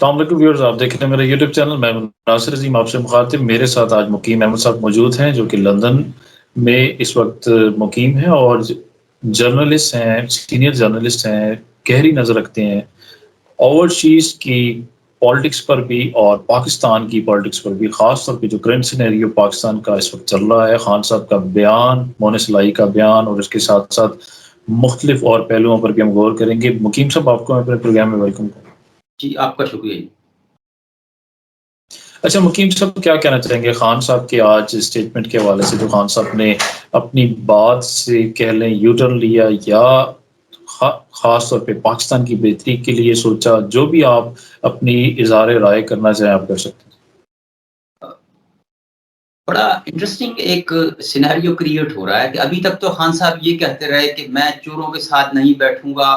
السلام علیکم ویورز، آپ دیکھ رہے ہیں میرا یوٹیوب چینل. میں ناصر عظیم آپ سے مخاطب. میرے ساتھ آج مقیم احمد صاحب موجود ہیں جو کہ لندن میں اس وقت مقیم ہیں اور جرنلسٹ ہیں، سینئر جرنلسٹ ہیں، گہری نظر رکھتے ہیں اوورسیز کی پالیٹکس پر بھی اور پاکستان کی پالیٹکس پر بھی، خاص طور پہ جو کرنٹ سینیریو پاکستان کا اس وقت چل رہا ہے. خان صاحب کا بیان، مونس لائی کا بیان، اور اس کے ساتھ ساتھ مختلف اور پہلوؤں پر بھی ہم غور کریں گے. مقیم صاحب، آپ کو میں اپنے پروگرام میں ویلکم کروں. جی، آپ کا شکریہ. اچھا مقیم صاحب، کیا کہنا چاہیں گے خان صاحب کے آج اسٹیٹمنٹ کے حوالے سے؟ جو خان صاحب نے اپنی بات سے کہہ لیں یو ٹرن لیا یا خاص طور پہ پاکستان کی بہتری کے لیے سوچا، جو بھی آپ اپنی اظہار رائے کرنا چاہیں آپ کر سکتے ہیں. بڑا انٹرسٹنگ ایک سینیریو کریٹ ہو رہا ہے کہ ابھی تک تو خان صاحب یہ کہتے رہے کہ میں چوروں کے ساتھ نہیں بیٹھوں گا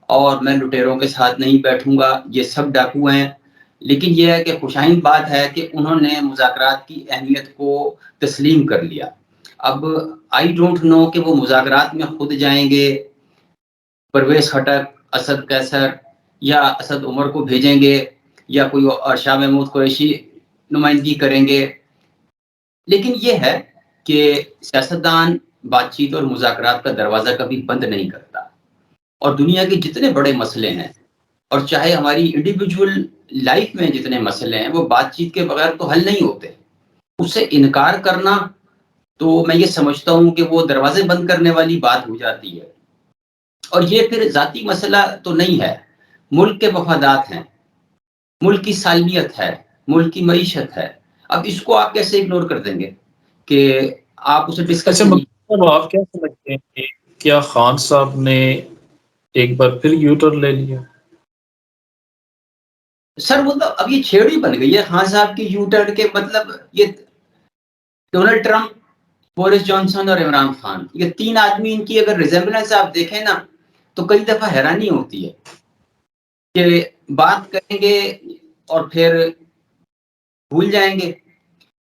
اور میں لٹیروں کے ساتھ نہیں بیٹھوں گا، یہ سب ڈاکو ہیں. لیکن یہ ہے کہ خوشائن بات ہے کہ انہوں نے مذاکرات کی اہمیت کو تسلیم کر لیا. اب آئی ڈونٹ نو کہ وہ مذاکرات میں خود جائیں گے، پرویز خٹک، اسد قیصر یا اسد عمر کو بھیجیں گے، یا کوئی شاہ محمود قریشی نمائندگی کریں گے. لیکن یہ ہے کہ سیاستدان بات چیت اور مذاکرات کا دروازہ کبھی بند نہیں کرتا، اور دنیا کے جتنے بڑے مسئلے ہیں اور چاہے ہماری انڈیویجول لائف میں جتنے مسئلے ہیں وہ بات چیت کے بغیر تو حل نہیں ہوتے. اس سے انکار کرنا تو میں یہ سمجھتا ہوں کہ وہ دروازے بند کرنے والی بات ہو جاتی ہے. اور یہ پھر ذاتی مسئلہ تو نہیں ہے، ملک کے مفادات ہیں، ملک کی سالمیت ہے، ملک کی معیشت ہے. اب اس کو آپ کیسے اگنور کر دیں گے کہ آپ اسے ڈسکس اچھا نہیں؟ مقیم صاحب، آپ کیا سمجھتے ہیں کہ کیا خان صاحب نے ایک بار پھر یو ٹرن لے لیا؟ سر وہ تو اب یہ چھیڑی بن گئی ہے خان صاحب کی یو ٹرن کے. مطلب یہ ڈونلڈ ٹرمپ، بورس جانسن اور عمران خان، یہ تین آدمی، ان کی اگر ریزمبلنس آپ دیکھیں نا تو کئی دفعہ حیرانی ہوتی ہے کہ بات کریں گے اور پھر بھول جائیں گے،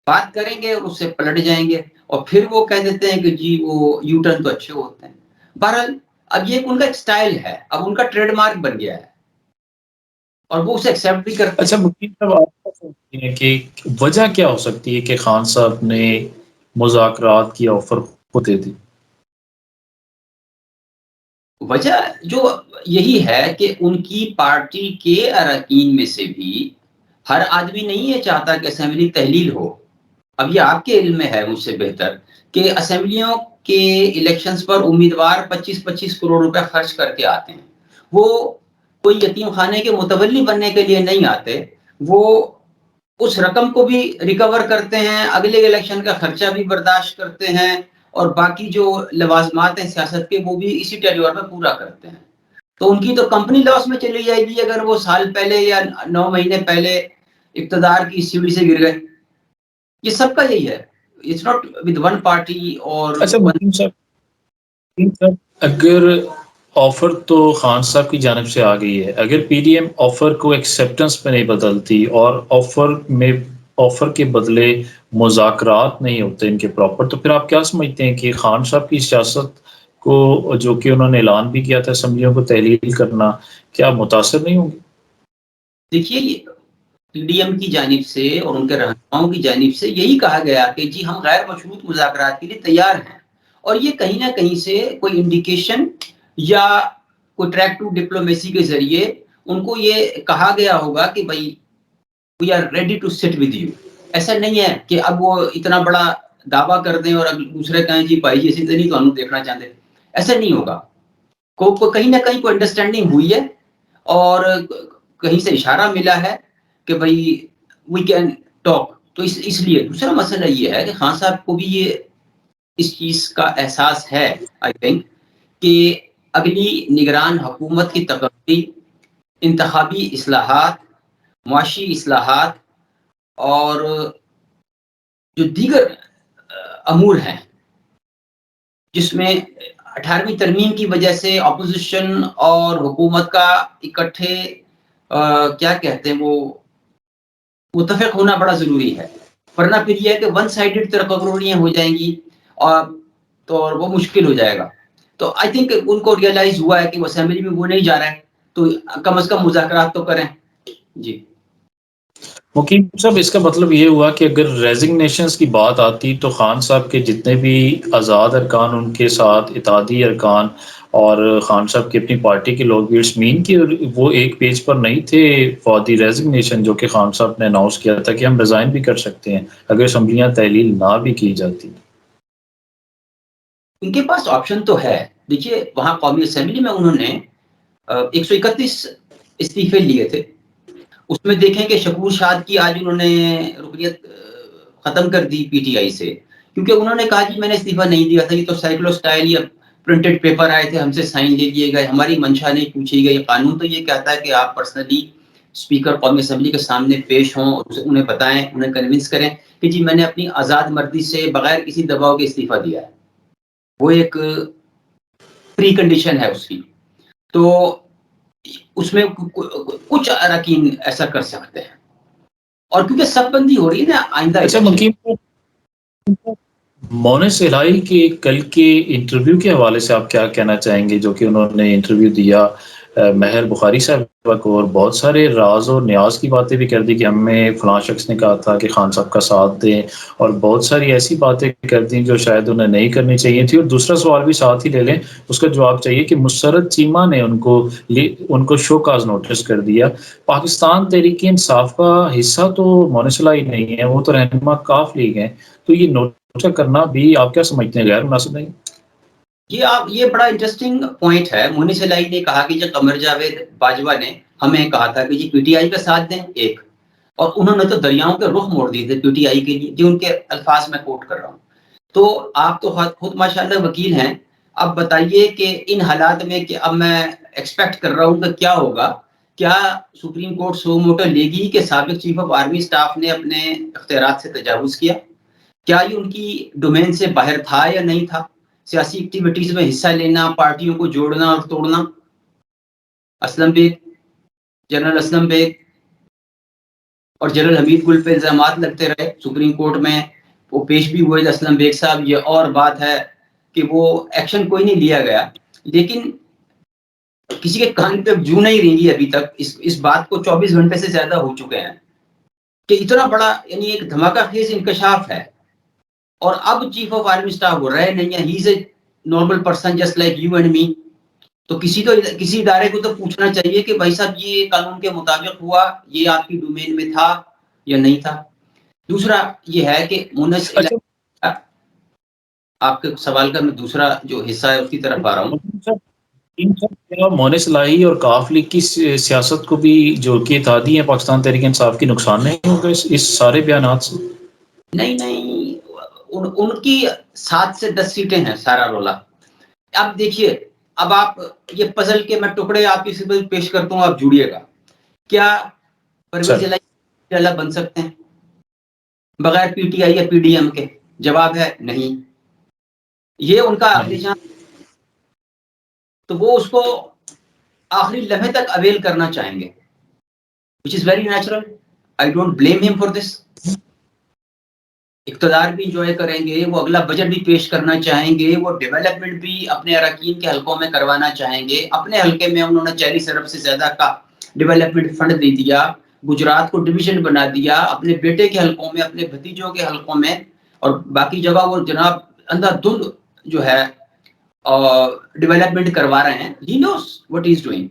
بات کریں گے اور اس سے پلٹ جائیں گے، اور پھر وہ کہہ دیتے ہیں کہ جی وہ یو ٹرن تو اچھے ہوتے ہیں. بہرحال اب یہ ان کا ایک سٹائل ہے، اب ان کا ٹریڈ مارک بن گیا ہے اور وہ اسے ایکسیپٹ بھی کرتے ہیں. اچھا مقیم صاحب، آپ کیا سمجھتے ہیں کہ وجہ کیا ہو سکتی ہے کہ خان صاحب نے مذاکرات کی آفر خود دے دی؟ وجہ جو یہی ہے کہ ان کی پارٹی کے اراکین میں سے بھی ہر آدمی نہیں یہ چاہتا کہ اسمبلی تحلیل ہو. اب یہ آپ کے علم میں ہے مجھ سے بہتر کہ اسمبلیوں کے الیکشنز پر امیدوار 25-25 کروڑ روپے خرچ کر کے آتے ہیں. وہ کوئی یتیم خانے کے متولی بننے کے لیے نہیں آتے، وہ اس رقم کو بھی ریکور کرتے ہیں، اگلے الیکشن کا خرچہ بھی برداشت کرتے ہیں، اور باقی جو لوازمات ہیں سیاست کے وہ بھی اسی ٹیلیور میں پورا کرتے ہیں. تو ان کی تو کمپنی لاس میں چلی جائے گی اگر وہ سال پہلے یا 9 مہینے پہلے اقتدار کی سیڑھی سے گر گئے. یہ سب کا یہی ہے، it's not with one party اور اچھا مقیم صاحب، اگر آفر تو خان صاحب کی جانب سے آ گئی ہے، اگر پی ڈی ایم آفر کو ایکسیپٹنس پہ نہیں بدلتی اور آفر کے بدلے مذاکرات نہیں ہوتے ان کے پراپر، تو پھر آپ کیا سمجھتے ہیں کہ خان صاحب کی سیاست کو، جو کہ انہوں نے اعلان بھی کیا تھا اسمبلیوں کو تحلیل کرنا، کیا متاثر نہیں ہوگی؟ دیکھیے، پی ڈی ایم کی جانب سے اور ان کے رہنماؤں کی جانب سے یہی کہا گیا کہ جی ہم غیر مشروط مذاکرات کے لیے تیار ہیں، اور یہ کہیں نہ کہیں سے کوئی انڈیکیشن یا کوئی ٹریک ٹو ڈپلومیسی کے ذریعے ان کو یہ کہا گیا ہوگا کہ بھائی we are ready to sit with you. ایسا نہیں ہے کہ اب وہ اتنا بڑا دعویٰ کر دیں اور اب دوسرے کہیں جی بھائی جی اسی نہیں تو ہم دیکھنا چاہتے. ایسا نہیں ہوگا. کہیں نہ کہیں کوئی انڈرسٹینڈنگ ہوئی ہے اور کہیں سے اشارہ ملا ہے کہ بھائی وی کین ٹاک. تو اس لیے دوسرا مسئلہ یہ ہے کہ خان صاحب کو بھی یہ اس چیز کا احساس ہے آئی تھنک کہ اگلی نگران حکومت کی تقرری، انتخابی اصلاحات، معاشی اصلاحات اور جو دیگر امور ہیں جس میں 18ویں ترمیم کی وجہ سے اپوزیشن اور حکومت کا اکٹھے کیا کہتے ہیں وہ متفق ہونا بڑا ضروری ہے، ورنہ پھر یہ ہے کہ ون سائیڈڈ تقرریاں ہو جائیں گی اور تو وہ مشکل ہو جائے گا. تو آئی تھنک ان کو ریئلائز ہوا ہے کہ وہ اسمبلی میں وہ نہیں جا رہا ہے تو کم از کم مذاکرات تو کریں. جی مقیم صاحب اس کا مطلب یہ ہوا کہ اگر ریزگنیشنز کی بات آتی تو خان صاحب کے جتنے بھی آزاد ارکان ان کے ساتھ اتحادی ارکان اور خان صاحب کی اپنی پارٹی کے لوگ بھی اٹس مین کہ وہ ایک پیج پر نہیں تھے فار دی ریزگنیشن جو کہ خان صاحب نے اناؤنس کیا تھا کہ ہم ریزائن بھی کر سکتے ہیں اگر اسمبلیاں تحلیل نہ بھی کی جاتی. ان کے پاس آپشن تو ہے. دیکھیے وہاں قومی اسمبلی میں انہوں نے 131 استعفے لیے تھے. اس میں دیکھیں کہ شکور شاد کی آج انہوں نے رکنیت ختم کر دی پی ٹی آئی سے، کیونکہ انہوں نے کہا کہ میں نے استعفیٰ نہیں دیا تھا، یہ تو سائیکلو اسٹائل یا پرنٹڈ پیپر آئے تھے، ہم سے سائن لے لیے گئے، ہماری منشا نہیں پوچھی گئی. قانون تو یہ کہتا ہے کہ آپ پرسنلی اسپیکر قومی اسمبلی کے سامنے پیش ہوں، انہیں بتائیں، انہیں کنونس کریں کہ جی میں نے اپنی آزاد مرضی سے بغیر کسی دباؤ کے استعفیٰ دیا ہے. وہ ایک پری کنڈیشن ہے اس کی. تو اس میں کچھ اراکین ایسا کر سکتے ہیں، اور کیونکہ سب بندی ہو رہی ہے نا آئندہ. اچھا مقیم، مونس الہی کے کل کے انٹرویو کے حوالے سے آپ کیا کہنا چاہیں گے، جو کہ انہوں نے انٹرویو دیا مہر بخاری صاحب کو، اور بہت سارے راز اور نیاز کی باتیں بھی کر دی کہ ہمیں فلاں شخص نے کہا تھا کہ خان صاحب کا ساتھ دیں، اور بہت ساری ایسی باتیں کر دیں جو شاید انہیں نہیں کرنی چاہیے تھی. اور دوسرا سوال بھی ساتھ ہی لے لیں، اس کا جواب چاہیے کہ مسرت چیمہ نے ان کو شو کاز نوٹس کر دیا. پاکستان تحریک انصاف کا حصہ تو مونس الہی نہیں ہے، وہ تو رہنما کاف لیگ ہیں، تو یہ نوٹس کرنا بھی آپ کیا سمجھتے ہیں غیر مناسب نہیں؟ یہ بڑا انٹرسٹنگ پوائنٹ ہے. مونس الہی نے کہا کہ جب قمر جاوید باجوہ نے ہمیں کہا تھا کہ جی پی ٹی آئی کا ساتھ دیں ایک، اور انہوں نے تو دریاؤں کے رخ موڑ دیے تھے پی ٹی آئی کے لیے، جو ان کے الفاظ میں کوٹ کر رہا ہوں. تو آپ تو خود ماشاءاللہ وکیل ہیں، اب بتائیے کہ ان حالات میں کہ اب میں ایکسپیکٹ کر رہا ہوں کہ کیا ہوگا. کیا سپریم کورٹ سو موٹو لے گی کہ سابق چیف آف آرمی اسٹاف نے اپنے اختیارات سے تجاوز کیا؟ کیا یہ ان کی ڈومین سے باہر تھا یا نہیں تھا؟ سیاسی ایکٹیویٹیز میں حصہ لینا، پارٹیوں کو جوڑنا اور توڑنا. اسلم بیگ، جنرل اسلم بیگ اور جنرل حمید گل پہ الزامات لگتے رہے سپریم کورٹ میں، وہ پیش بھی ہوئے اسلم بیگ صاحب. یہ اور بات ہے کہ وہ ایکشن کوئی نہیں لیا گیا، لیکن کسی کے کان پہ جو نہیں رینگی ابھی تک. اس بات کو 24 گھنٹے سے زیادہ ہو چکے ہیں کہ اتنا بڑا یعنی ایک دھماکہ خیز انکشاف ہے. اور اب چیف آف آرمی اسٹاف وہ رہے نہیں ہے، he is a normal person just like you and me. تو کسی ادارے کو تو پوچھنا چاہیے کہ بھائی صاحب یہ قانون کے مطابق ہوا، یہ آپ کی ڈومین میں تھا یا نہیں تھا. دوسرا یہ ہے کہ مونس آپ کے سوال کا میں دوسرا جو حصہ ہے اس کی طرف آ رہا ہوں. مونس الہی اور کاف لیگ کی سیاست کو بھی جو کہ اتحادی ہیں پاکستان تحریک انصاف کی نقصان نہیں ہوگا اس سارے بیانات سے؟ نہیں، ان کی 7 سے 10 سیٹیں ہیں سارا رولا. اب دیکھیے، اب آپ یہ پزل کے میں ٹکڑے آپ کی سبل پیش کرتا ہوں، آپ جڑیے گا. کیا پرویز الہی بن سکتے ہیں بغیر پی ٹی آئی یا پی ڈی ایم کے؟ جواب ہے نہیں. یہ ان کا نشان، تو وہ اس کو آخری لمحے تک اویل کرنا چاہیں گے، which is very natural. I don't blame him for this. اقتدار بھی انجوائے کریں گے، وہ اگلا بجٹ بھی پیش کرنا چاہیں گے، وہ ڈیولپمنٹ بھی اپنے اراکین کے حلقوں میں کروانا چاہیں گے. اپنے حلقے میں انہوں نے 40 ارب سے زیادہ کا ڈیولپمنٹ فنڈ دے دیا، گجرات کو ڈویژن بنا دیا، اپنے بیٹے کے حلقوں میں، اپنے بھتیجوں کے حلقوں میں، اور باقی جگہ وہ جناب اندھا دھند جو ہے ڈیولپمنٹ کروا رہے ہیں. He knows what he is doing.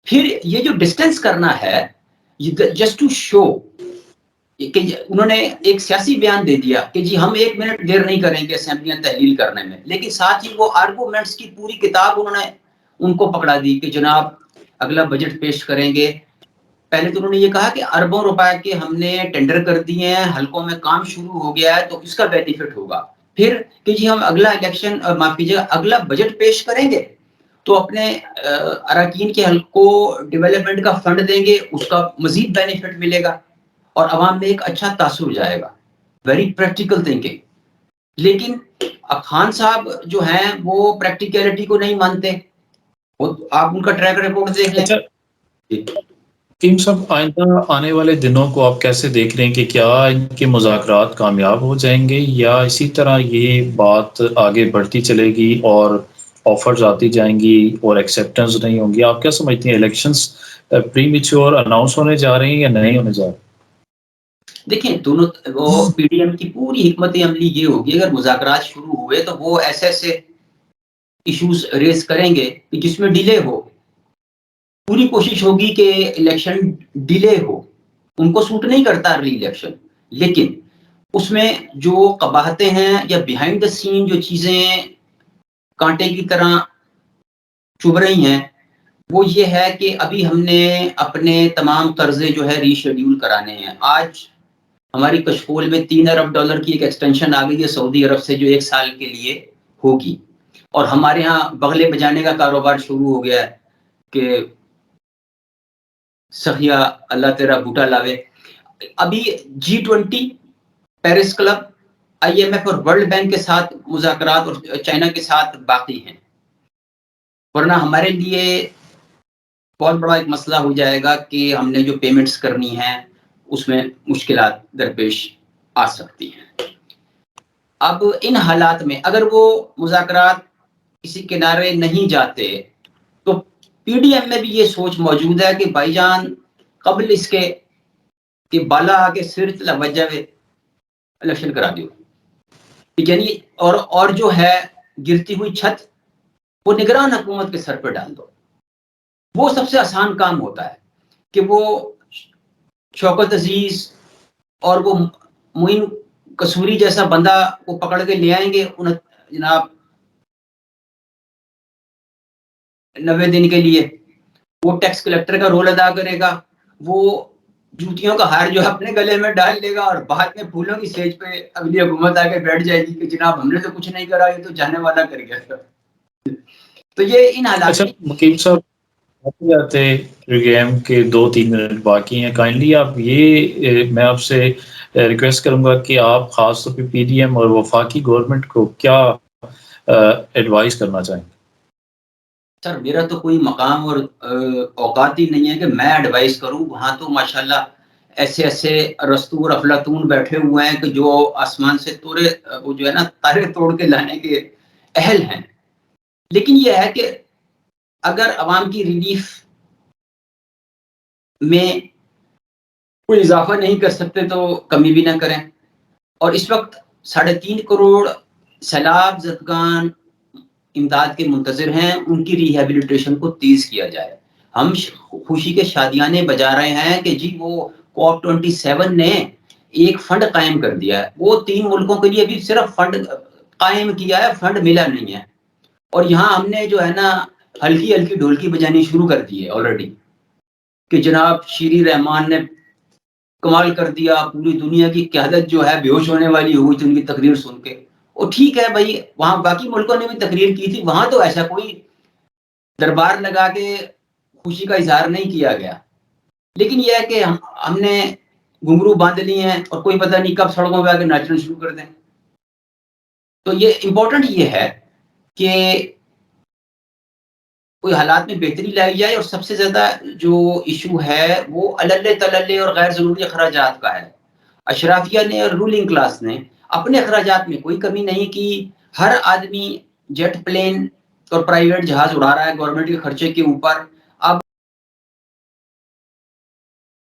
پھر یہ جو ڈسٹینس کرنا ہے جسٹ ٹو شو کہ انہوں نے ایک سیاسی بیان دے دیا کہ جی ہم 1 منٹ دیر نہیں کریں گے اسمبلیاں تحلیل کرنے میں، لیکن ساتھ ہی وہ آرگومنٹس کی پوری کتاب انہوں نے ان کو پکڑا دی کہ جناب اگلا بجٹ پیش کریں گے. پہلے تو انہوں نے یہ کہا کہ اربوں روپے کے ہم نے ٹینڈر کر دیے ہیں، حلقوں میں کام شروع ہو گیا ہے، تو اس کا بینیفٹ ہوگا. پھر کہ جی ہم اگلا الیکشن معاف کیجیے اگلا بجٹ پیش کریں گے تو اپنے اراکین کے حلق کو ڈیولپمنٹ کا فنڈ دیں گے، اس کا مزید بینیفٹ ملے گا اور عوام میں ایک اچھا تاثر ہو جائے گا. Very practical thinking. لیکن اب خان صاحب جو ہیں وہ پریکٹیکلٹی کو نہیں مانتے. آپ ان کا ٹریک ریکارڈ دیکھ لیں. حکیم صاحب، آئندہ آنے والے دنوں کو آپ کیسے دیکھ رہے ہیں کہ کیا ان کے مذاکرات کامیاب ہو جائیں گے یا اسی طرح یہ بات آگے بڑھتی چلے گی اور آفرز آتی جائیں گی اور ایکسیپٹنس نہیں ہوں گی؟ آپ کیا سمجھتے ہیں الیکشنز پری میچور اناؤنس ہونے جا رہے ہیں یا نہیں ہونے جا رہے ہیں؟ دیکھیں دونوں وہ پی ڈی ایم کی پوری حکمت عملی یہ ہوگی اگر مذاکرات شروع ہوئے تو وہ ایسے ایشوز ریز کریں گے کہ جس میں ڈیلے ہو. پوری کوشش ہوگی کہ الیکشن ڈیلے ہو. ان کو سوٹ نہیں کرتا ری الیکشن، لیکن اس میں جو قباحتیں ہیں یا بیہائنڈ دا سین جو چیزیں کانٹے کی طرح چبھ رہی ہیں وہ یہ ہے کہ ابھی ہم نے اپنے تمام قرضے جو ہے ری شیڈیول کرانے ہیں. آج ہماری کشکول میں $3 ارب کی ایک ایکسٹینشن آ گئی ہے سعودی عرب سے جو 1 سال کے لیے ہوگی، اور ہمارے ہاں بغلے بجانے کا کاروبار شروع ہو گیا ہے کہ سخیا اللہ تیرا بوٹا لاوے. ابھی G20 پیرس کلب IMF اور ورلڈ بینک کے ساتھ مذاکرات اور چائنا کے ساتھ باقی ہیں، ورنہ ہمارے لیے بہت بڑا ایک مسئلہ ہو جائے گا کہ ہم نے جو پیمنٹس کرنی ہیں اس میں مشکلات درپیش آ سکتی ہیں. اب ان حالات میں اگر وہ مذاکرات کسی کنارے نہیں جاتے تو پی ڈی ایم میں بھی یہ سوچ موجود ہے کہ بھائی جان قبل اس کے کہ بالا آ کے سر لگ جائے الیکشن کرا دیو. یعنی اور جو ہے گرتی ہوئی چھت وہ نگران حکومت کے سر پہ ڈال دو. وہ سب سے آسان کام ہوتا ہے کہ وہ شوکت عزیز اور وہ معین قصوری جیسا بندہ کو پکڑ کے لے آئیں گے جناب 90 دن کے لیے. وہ ٹیکس کلیکٹر کا رول ادا کرے گا، وہ جوتیوں کا ہار جو اپنے گلے میں ڈال لے گا اور بعد میں پھولوں کی سیج پہ اگلی حکومت آ کے بیٹھ جائے گی کہ جناب ہم نے تو کچھ نہیں کرا، یہ تو جانے والا کر گیا تھا. تو یہ ان حالات اچھا مقیم صاحب آتے آتے گیم کے 2-3 منٹ باقی ہیں، کائنڈلی آپ یہ میں آپ سے ریکویسٹ کروں گا کہ آپ خاص طور پہ پی ڈی ایم اور وفاقی گورنمنٹ کو کیا ایڈوائز کرنا چاہیں گے؟ سر میرا تو کوئی مقام اور اوقات ہی نہیں ہے کہ میں ایڈوائز کروں. وہاں تو ماشاءاللہ ایسے رستو اور افلاطون بیٹھے ہوئے ہیں کہ جو آسمان سے وہ جو ہے نا تارے توڑ کے لانے کے اہل ہیں. لیکن یہ ہے کہ اگر عوام کی ریلیف میں کوئی اضافہ نہیں کر سکتے تو کمی بھی نہ کریں. اور اس وقت 3.5 کروڑ سیلاب زدگان امداد کے منتظر ہیں، ان کی ریہیبلیٹیشن کو تیز کیا جائے. ہم خوشی کے شادیانے بجا رہے ہیں کہ جی وہ COP27 نے ایک فنڈ قائم کر دیا ہے. وہ 3 ملکوں کے لیے بھی صرف فنڈ قائم کیا ہے، فنڈ ملا نہیں ہے. اور یہاں ہم نے جو ہے نا ہلکی ڈھولکی بجانی شروع کر دی ہے آلریڈی کہ جناب شیری رحمان نے کمال کر دیا، پوری دنیا کی قیادت جو ہے بے ہوش ہونے والی ہوئی تھی ان کی تقریر سن کے. اور ٹھیک ہے بھائی، وہاں باقی ملکوں نے بھی تقریر کی تھی، وہاں تو ایسا کوئی دربار لگا کے خوشی کا اظہار نہیں کیا گیا. لیکن یہ ہے کہ ہم نے گھنگرو باندھ لی ہیں اور کوئی پتہ نہیں کب سڑکوں پہ آ کے ناچنا شروع کر دیں. تو یہ امپورٹنٹ یہ ہے کہ کوئی حالات میں بہتری لائی جائے. اور سب سے زیادہ جو ایشو ہے وہ علل تللے اور غیر ضروری اخراجات کا ہے. اشرافیہ نے اور رولنگ کلاس نے اپنے اخراجات میں کوئی کمی نہیں کی. ہر آدمی جیٹ پلین اور پرائیویٹ جہاز اڑا رہا ہے گورنمنٹ کے خرچے کے اوپر.